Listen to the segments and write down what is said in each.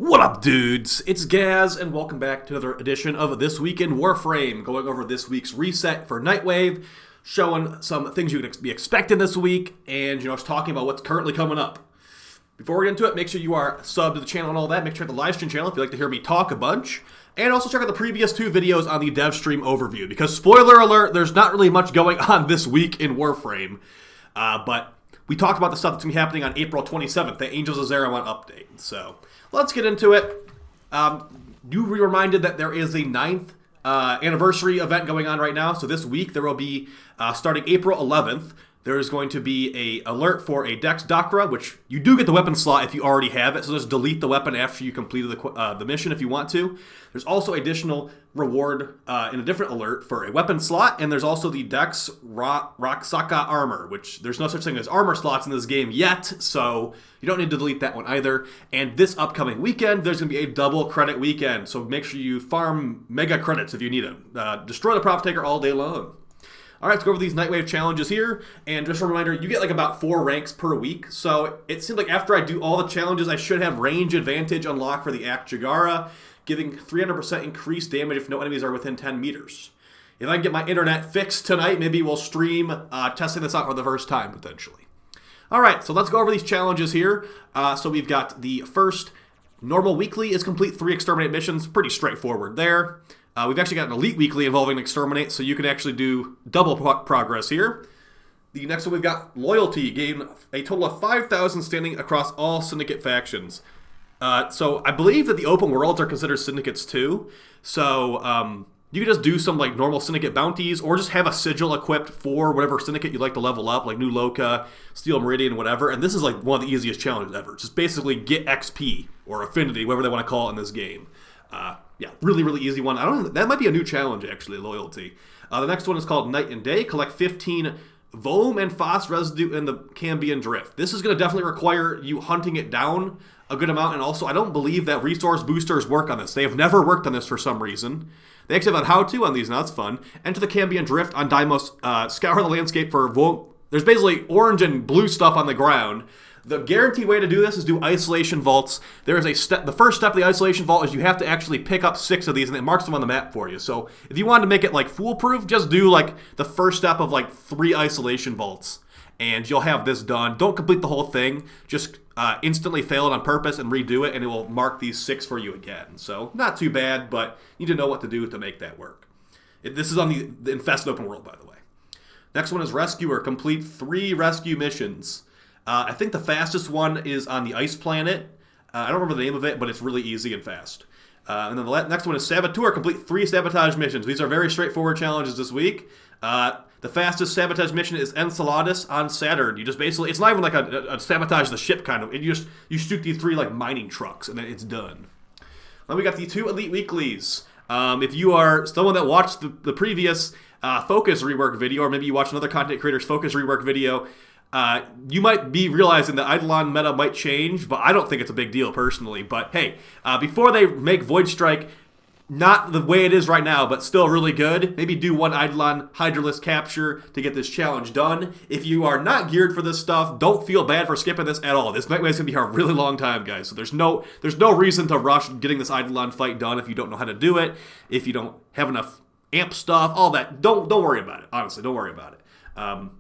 What up, dudes? It's Gaz, and welcome back to another edition of This Week in Warframe, going over this week's reset for Nightwave, showing some things you could be expecting this week, and, just talking about what's currently coming up. Before we get into it, make sure you are subbed to the channel and all that. Make sure to check the live stream channel if you'd like to hear me talk a bunch. And also check out the previous two videos on the dev stream overview, because spoiler alert, there's not really much going on this week in Warframe, but we talked about the stuff that's going to be happening on April 27th, the Angels of Zerawan update. So let's get into it. Do be reminded that there is a 9th anniversary event going on right now. So this week there will be, starting April 11th, there is going to be a alert for a Dex Dakra, which you do get the weapon slot if you already have it. So just delete the weapon after you completed the mission if you want to. There's also additional reward in a different alert for a weapon slot, and there's also the Dex Raksaka armor, which there's no such thing as armor slots in this game yet, so you don't need to delete that one either. And this upcoming weekend, there's going to be a double credit weekend, so make sure you farm mega credits if you need them. Destroy the Profit Taker all day long. Alright, let's go over these Nightwave challenges here, and just a reminder, you get like about 4 ranks per week, so it seems like after I do all the challenges, I should have range advantage unlocked for the Act Jagara, giving 300% increased damage if no enemies are within 10 meters. If I can get my internet fixed tonight, maybe we'll stream testing this out for the first time, potentially. Alright, so let's go over these challenges here. So we've got the first normal weekly is complete 3 exterminate missions, pretty straightforward there. We've actually got an elite weekly involving exterminate, so you can actually do double progress here. The next one we've got loyalty, gain a total of 5,000 standing across all syndicate factions. So I believe that the open worlds are considered syndicates too. So you can just do some like normal syndicate bounties, or just have a sigil equipped for whatever syndicate you'd like to level up, like New Loka, Steel Meridian, whatever. And this is like one of the easiest challenges ever. Just basically get XP or affinity, whatever they want to call it in this game. Yeah, really, really easy one. That might be a new challenge, actually, loyalty. The next one is called Night and Day. Collect 15 Voam and Phos residue in the Cambion Drift. This is going to definitely require you hunting it down a good amount, and also I don't believe that resource boosters work on this. They have never worked on this for some reason. They actually have a how-to on these, now that's fun. Enter the Cambion Drift on Deimos. Scour the landscape for Voam. There's basically orange and blue stuff on the ground. The guaranteed way to do this is do isolation vaults. There is a step. The first step of the isolation vault is you have to actually pick up 6 of these, and it marks them on the map for you. So if you wanted to make it like foolproof, just do like the first step of like 3 isolation vaults, and you'll have this done. Don't complete the whole thing. Just instantly fail it on purpose and redo it, and it will mark these 6 for you again. So not too bad, but you need to know what to do to make that work. This is on the Infested Open World, by the way. Next one is Rescuer. Complete 3 rescue missions. I think the fastest one is on the Ice Planet. I don't remember the name of it, but it's really easy and fast. And then the next one is Saboteur. Complete 3 sabotage missions. These are very straightforward challenges this week. The fastest sabotage mission is Enceladus on Saturn. You just basically, it's not even like a sabotage the ship kind of. You shoot these 3 like mining trucks, and then it's done. Then we got the 2 elite weeklies. If you are someone that watched the previous Focus rework video, or maybe you watched another content creator's Focus rework video, you might be realizing that Eidolon meta might change, but I don't think it's a big deal personally. But hey, before they make Void Strike not the way it is right now, but still really good, maybe do 1 Eidolon Hydralisk capture to get this challenge done. If you are not geared for this stuff, don't feel bad for skipping this at all. This Nightwave is going to be a really long time, guys. So there's no reason to rush getting this Eidolon fight done if you don't know how to do it, if you don't have enough amp stuff, all that. Don't worry about it. Honestly, don't worry about it.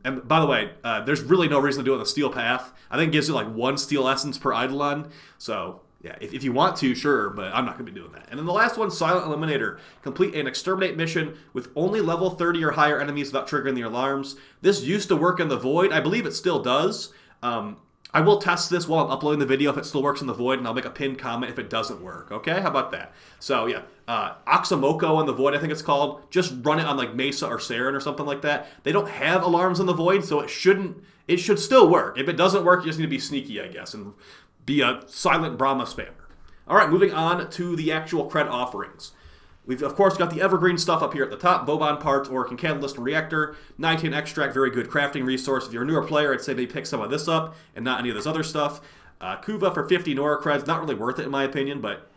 And by the way, there's really no reason to do it on the Steel Path. I think it gives you like 1 Steel Essence per Eidolon. So yeah, if you want to, sure, but I'm not going to be doing that. And then the last one, Silent Eliminator. Complete an exterminate mission with only level 30 or higher enemies without triggering the alarms. This used to work in the Void. I believe it still does. I will test this while I'm uploading the video if it still works in the Void, and I'll make a pinned comment if it doesn't work. Okay, how about that? So yeah, Oxamoko in the Void, I think it's called. Just run it on like Mesa or Saren or something like that. They don't have alarms in the Void, so it should still work. If it doesn't work, you just need to be sneaky, I guess, and be a silent Brahma spammer. All right, moving on to the actual Cred Offerings. We've, of course, got the evergreen stuff up here at the top. Bobon parts, Orkin Catalyst, and Reactor. 19 Extract, very good crafting resource. If you're a newer player, I'd say they pick some of this up and not any of this other stuff. Kuva for 50 Nora creds. Not really worth it, in my opinion, but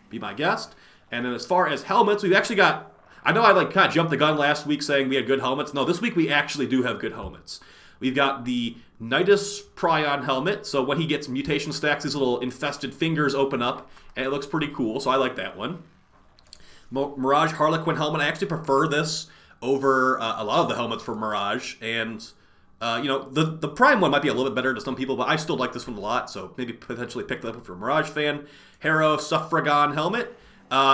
be my guest. And then as far as helmets, we've actually got... I know I kind of jumped the gun last week saying we had good helmets. No, this week we actually do have good helmets. We've got the Nidus Prion helmet. So when he gets mutation stacks, these little infested fingers open up, and it looks pretty cool. So I like that one. Mirage Harlequin helmet. I actually prefer this over a lot of the helmets for Mirage, and the Prime one might be a little bit better to some people, but I still like this one a lot, so maybe potentially pick that up if you're a Mirage fan. Hero Suffragan helmet.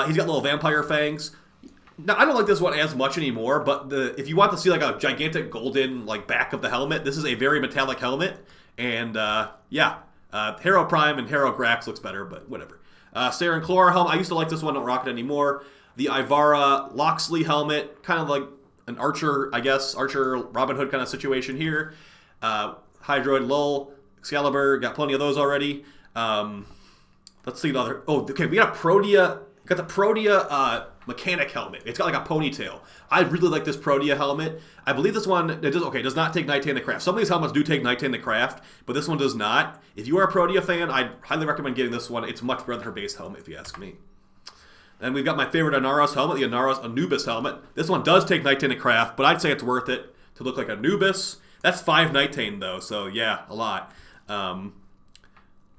He's got little vampire fangs. Now, I don't like this one as much anymore, but if you want to see like a gigantic golden like back of the helmet, this is a very metallic helmet, and Hero Prime and Hero Grax looks better, but whatever. Saren Chlor helmet. I used to like this one, don't rock it anymore. The Ivara Loxley helmet, kind of like an Archer, I guess, Archer Robin Hood kind of situation here. Hydroid Lull, Excalibur, got plenty of those already. Let's see the other. Oh, okay, we got Protea. Got the Protea mechanic helmet. It's got like a ponytail. I really like this Protea helmet. I believe this one does not take Night in the Craft. Some of these helmets do take Night in the Craft, but this one does not. If you are a Protea fan, I'd highly recommend getting this one. It's much better than her base helmet, if you ask me. And we've got my favorite Inaros helmet, the Inaros Anubis helmet. This one does take Night in the Craft, but I'd say it's worth it to look like Anubis. That's 5 Nightane though, so yeah, a lot.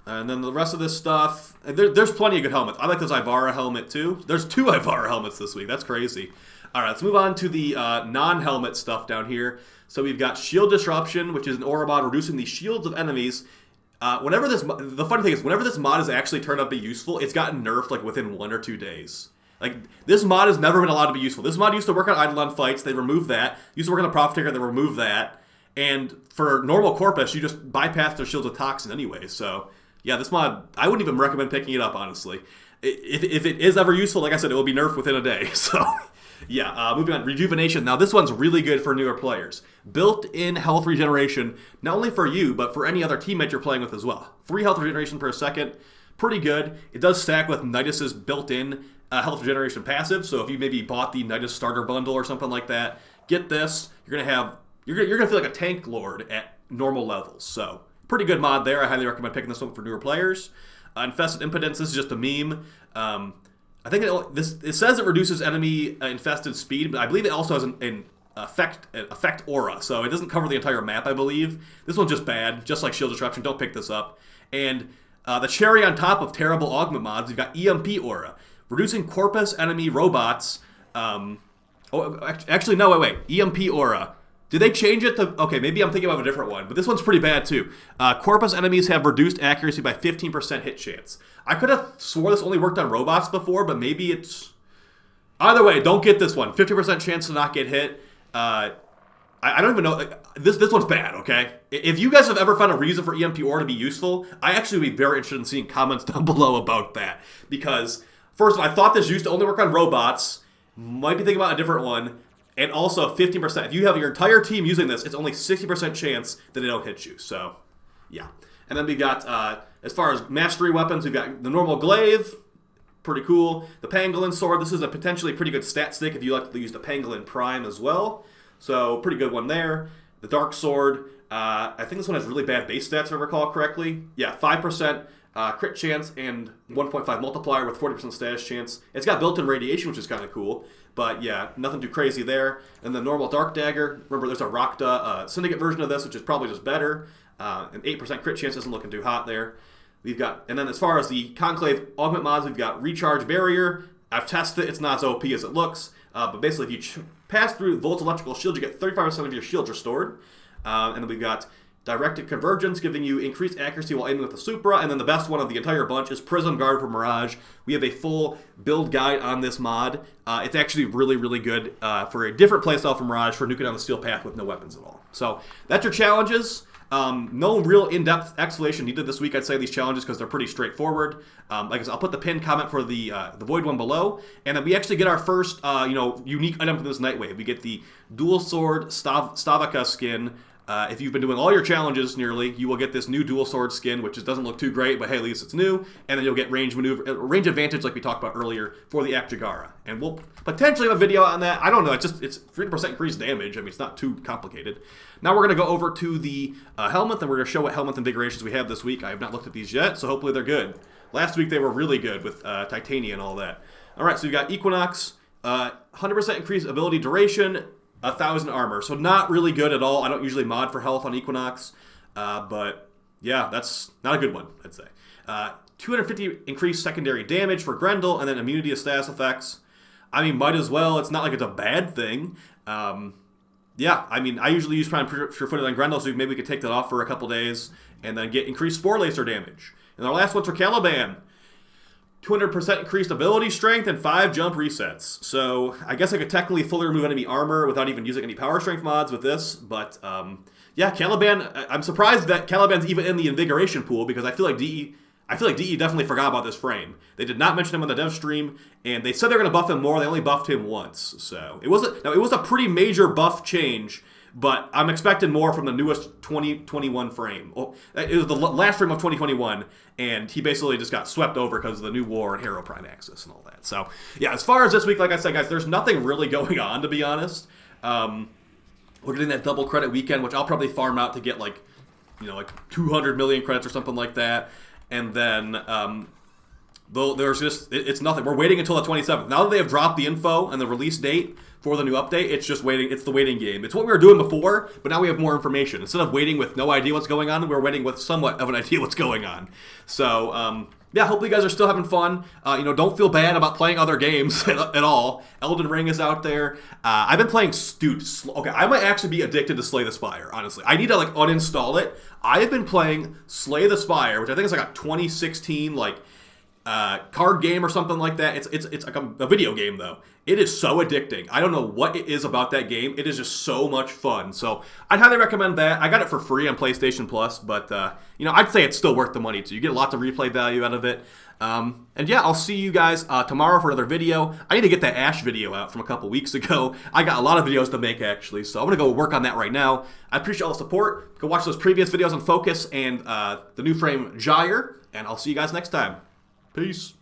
And then the rest of this stuff, there's plenty of good helmets. I like this Ivara helmet too. There's 2 Ivara helmets this week. That's crazy. All right, let's move on to the non-helmet stuff down here. So we've got Shield Disruption, which is an aura mod reducing the shields of enemies. The funny thing is, whenever this mod has actually turned out to be useful, it's gotten nerfed like within 1 or 2 days. Like, this mod has never been allowed to be useful. This mod used to work on Eidolon fights, they removed that. Used to work on the Profiteer, they removed that. And for normal Corpus, you just bypass their shields with Toxin anyway, so... Yeah, this mod, I wouldn't even recommend picking it up, honestly. If it is ever useful, like I said, it will be nerfed within a day. So, yeah, moving on. Rejuvenation. Now, this one's really good for newer players. Built-in health regeneration, not only for you, but for any other teammate you're playing with as well. 3 health regeneration per second. Pretty good. It does stack with Nidus's built-in health regeneration passive. So if you maybe bought the Nidus starter bundle or something like that, get this. You're gonna feel like a tank lord at normal levels. So... pretty good mod there. I highly recommend picking this one for newer players. Infested Impotence, this is just a meme. I think it says it reduces enemy infested speed, but I believe it also has an effect aura, so it doesn't cover the entire map, I believe. This one's just bad, just like Shield Disruption. Don't pick this up. And the cherry on top of terrible augment mods, you've got EMP aura, reducing Corpus enemy robots. Actually, no, wait. EMP aura. Did they change it to... Okay, maybe I'm thinking of a different one, but this one's pretty bad too. Corpus enemies have reduced accuracy by 15% hit chance. I could have swore this only worked on robots before, but maybe it's... Either way, don't get this one. 50% chance to not get hit. I don't even know... This one's bad, okay? If you guys have ever found a reason for EMP Aura to be useful, I actually would be very interested in seeing comments down below about that. Because, first of all, I thought this used to only work on robots. Might be thinking about a different one. And also 15%. If you have your entire team using this, it's only 60% chance that they don't hit you. So, yeah. And then we got, as far as mastery weapons, we've got the normal glaive. Pretty cool. The Pangolin sword. This is a potentially pretty good stat stick if you like to use the Pangolin Prime as well. So, pretty good one there. The dark sword. I think this one has really bad base stats, if I recall correctly. Yeah, 5% crit chance and 1.5 multiplier with 40% status chance. It's got built-in radiation, which is kind of cool. But yeah, nothing too crazy there. And the normal Dark Dagger. Remember, there's a Rakta Syndicate version of this, which is probably just better. An 8% crit chance isn't looking too hot there. We've got, and then as far as the Conclave Augment mods, we've got Recharge Barrier. I've tested it. It's not as OP as it looks. But basically, if you pass through Volt's Electrical Shield, you get 35% of your shields restored. And then we've got Directed Convergence, giving you increased accuracy while aiming with the Supra. And then the best one of the entire bunch is Prism Guard for Mirage. We have a full build guide on this mod. It's actually really, really good for a different playstyle from Mirage for nuking down the steel path with no weapons at all. So that's your challenges. No real in-depth explanation needed this week, I'd say, these challenges, because they're pretty straightforward. Like I said, I'll put the pinned comment for the Void one below. And then we actually get our first unique item from this Nightwave. We get the Dual Sword Stavaka skin. If you've been doing all your challenges nearly, you will get this new dual sword skin, which doesn't look too great, but hey, at least it's new. And then you'll get range advantage, like we talked about earlier, for the Akjagara. And we'll potentially have a video on that. I don't know. It's 3% increased damage. I mean, it's not too complicated. Now we're going to go over to the helmet, and we're going to show what helmet invigorations we have this week. I have not looked at these yet, so hopefully they're good. Last week they were really good with Titania and all that. All right, so we've got Equinox, 100% increased ability duration, 1,000 armor. So not really good at all. I don't usually mod for health on Equinox. But yeah, that's not a good one, I'd say. 250 increased secondary damage for Grendel, and then immunity to status effects. I mean, might as well. It's not like it's a bad thing. Yeah, I mean, I usually use Prime Sure-Footed on Grendel, so maybe we could take that off for a couple days, and then get increased Spore Lacer damage. And our last one's for Caliban. 200% increased ability strength and 5 jump resets. So I guess I could technically fully remove enemy armor without even using any power strength mods with this. But yeah, Caliban. I'm surprised that Caliban's even in the invigoration pool because I feel like DE definitely forgot about this frame. They did not mention him on the dev stream, and they said they're going to buff him more. They only buffed him once, so it was a pretty major buff change. But I'm expecting more from the newest 2021 frame. It was the last frame of 2021, and he basically just got swept over because of the new war and Hero Prime Axis and all that. So, yeah, as far as this week, like I said, guys, there's nothing really going on, to be honest. We're getting that double credit weekend, which I'll probably farm out to get, like 200 million credits or something like that. And then there's just, it's nothing. We're waiting until the 27th. Now that they have dropped the info and the release date for the new update, it's just waiting. It's the waiting game. It's what we were doing before, but now we have more information. Instead of waiting with no idea what's going on, we're waiting with somewhat of an idea what's going on. So, yeah, hopefully you guys are still having fun. Don't feel bad about playing other games at all. Elden Ring is out there. I've been playing, okay, I might actually be addicted to Slay the Spire, honestly. I need to, uninstall it. I have been playing Slay the Spire, which I think is like a 2016, card game or something like that. It's like a video game, though. It is so addicting. I don't know what it is about that game. It is just so much fun. So I'd highly recommend that. I got it for free on PlayStation Plus, but I'd say it's still worth the money too. You get lots of replay value out of it. And yeah, I'll see you guys tomorrow for another video. I need to get that Ash video out from a couple weeks ago. I got a lot of videos to make, actually, so I'm going to go work on that right now. I appreciate all the support. Go watch those previous videos on Focus and the new frame Gyre, and I'll see you guys next time. Peace.